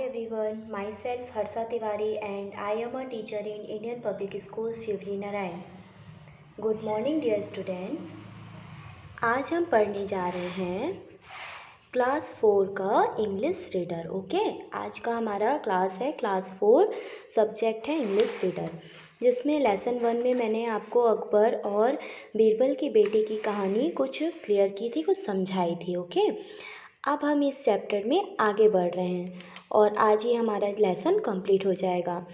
everyone, myself Harsha Tiwari and I am a teacher in Indian Public School Shivri Narayan. Good morning dear students. आज हम पढ़ने जा रहे हैं क्लास 4 का इंग्लिश रीडर। ओके, आज का हमारा क्लास है क्लास 4, सब्जेक्ट है इंग्लिश रीडर, जिसमें लेसन 1 में मैंने आपको अकबर और बीरबल की बेटी की कहानी कुछ क्लियर की थी, कुछ समझाई थी। ओके, अब हम इस चैप्टर में आगे बढ़ रहे हैं और आज ही हमारा लेसन कंप्लीट हो जाएगा।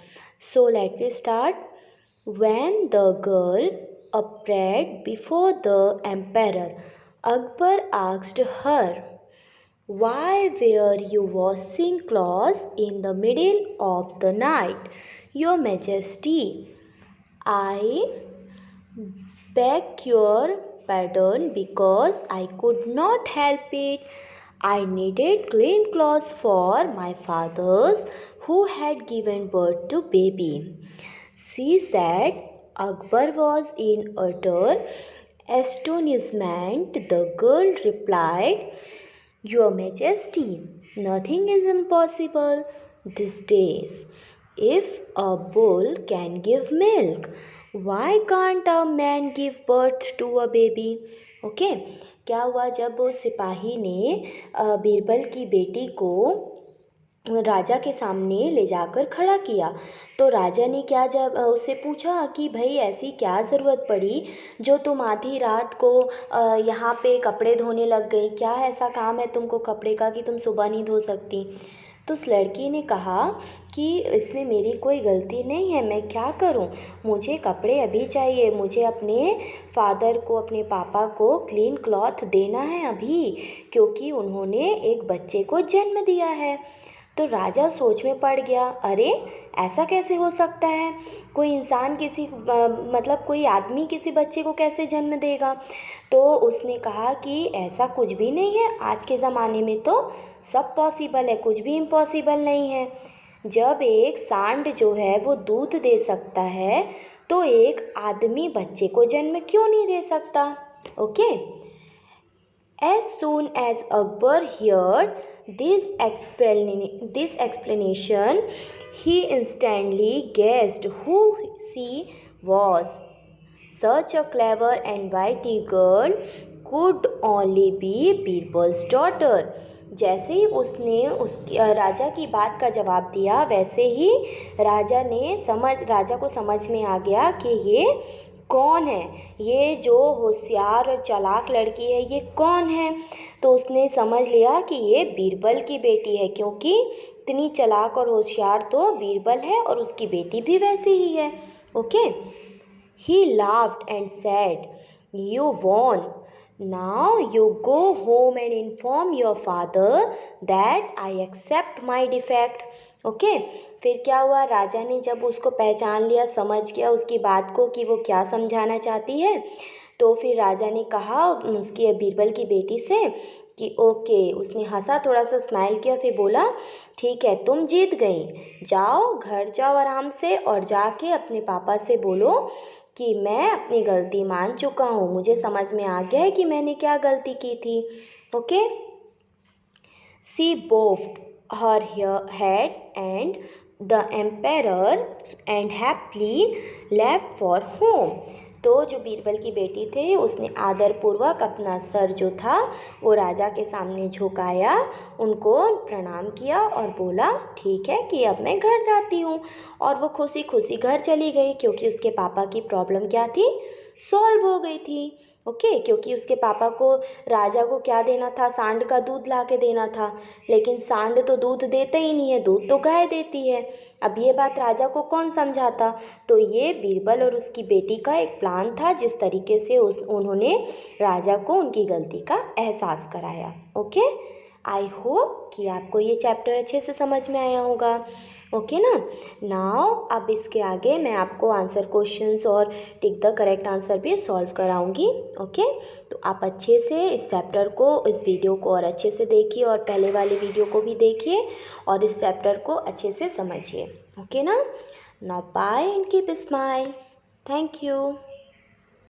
So let we start. When the girl appeared before the emperor, Akbar asked her, "Why were you washing clothes in the middle of the night, Your Majesty? I beg your pardon because I could not help it. I needed clean clothes for my fathers who had given birth to baby," she said. Akbar was in utter astonishment. The girl replied, "Your Majesty, nothing is impossible these days. If a bull can give milk, why can't a man give birth to a baby?" Okay, क्या हुआ जब वो सिपाही ने बीरबल की बेटी को राजा के सामने ले जाकर खड़ा किया, तो राजा ने क्या जब उससे पूछा कि भाई ऐसी क्या ज़रूरत पड़ी जो तुम आधी रात को यहाँ पे कपड़े धोने लग गई, क्या ऐसा काम है तुमको कपड़े का कि तुम सुबह नहीं धो सकती? तो उस लड़की ने कहा कि इसमें मेरी कोई गलती नहीं है, मैं क्या करूं, मुझे कपड़े अभी चाहिए, मुझे अपने फादर को, अपने पापा को क्लीन क्लॉथ देना है अभी, क्योंकि उन्होंने एक बच्चे को जन्म दिया है। तो राजा सोच में पड़ गया, अरे ऐसा कैसे हो सकता है, कोई इंसान मतलब कोई आदमी किसी बच्चे को कैसे जन्म देगा? तो उसने कहा कि ऐसा कुछ भी नहीं है, आज के ज़माने में तो सब पॉसिबल है, कुछ भी इम्पॉसिबल नहीं है। जब एक सांड जो है वो दूध दे सकता है, तो एक आदमी बच्चे को जन्म क्यों नहीं दे सकता? Okay, as soon as Akbar heard this explanation, he instantly guessed who she was. Such a clever and witty girl could only be Birbal's daughter. जैसे ही उसने राजा की बात का जवाब दिया, वैसे ही राजा को समझ में आ गया कि ये कौन है, ये जो होशियार और चालाक लड़की है ये कौन है। तो उसने समझ लिया कि ये बीरबल की बेटी है, क्योंकि इतनी चालाक और होशियार तो बीरबल है और उसकी बेटी भी वैसी ही है। Okay, he laughed and said, "You won. Now you go home and inform your father that I accept my defect." Okay, फिर क्या हुआ, राजा ने जब उसको पहचान लिया, समझ गया उसकी बात को कि वो क्या समझाना चाहती है, तो फिर राजा ने कहा उसकी बीरबल की बेटी से कि ओके, उसने हंसा, थोड़ा सा स्माइल किया, फिर बोला ठीक है तुम जीत गई, जाओ घर जाओ आराम से और जाके अपने पापा से बोलो कि मैं अपनी गलती मान चुका हूँ, मुझे समझ में आ गया है कि मैंने क्या गलती की थी। Okay, she bowed her head and the emperor and happily left for home. तो जो बीरबल की बेटी थे उसने आदरपूर्वक अपना सर जो था वो राजा के सामने झुकाया, उनको प्रणाम किया और बोला ठीक है कि अब मैं घर जाती हूँ। और वो खुशी खुशी घर चली गई, क्योंकि उसके पापा की प्रॉब्लम क्या थी, सॉल्व हो गई थी। ओके, क्योंकि उसके पापा को राजा को क्या देना था, सांड का दूध ला के देना था, लेकिन सांड तो दूध देते ही नहीं है, दूध तो गाय देती है। अब ये बात राजा को कौन समझाता? तो ये बीरबल और उसकी बेटी का एक प्लान था, जिस तरीके से उन्होंने राजा को उनकी गलती का एहसास कराया। ओके, आई होप कि आपको ये चैप्टर अच्छे से समझ में आया होगा। ओके ना, नाउ अब इसके आगे मैं आपको आंसर क्वेश्चंस और टिक द करेक्ट आंसर भी सॉल्व कराऊंगी। ओके, तो आप अच्छे से इस चैप्टर को, इस वीडियो को और अच्छे से देखिए और पहले वाली वीडियो को भी देखिए और इस चैप्टर को अच्छे से समझिए। ओके ना, now bye and keep smile. Thank you.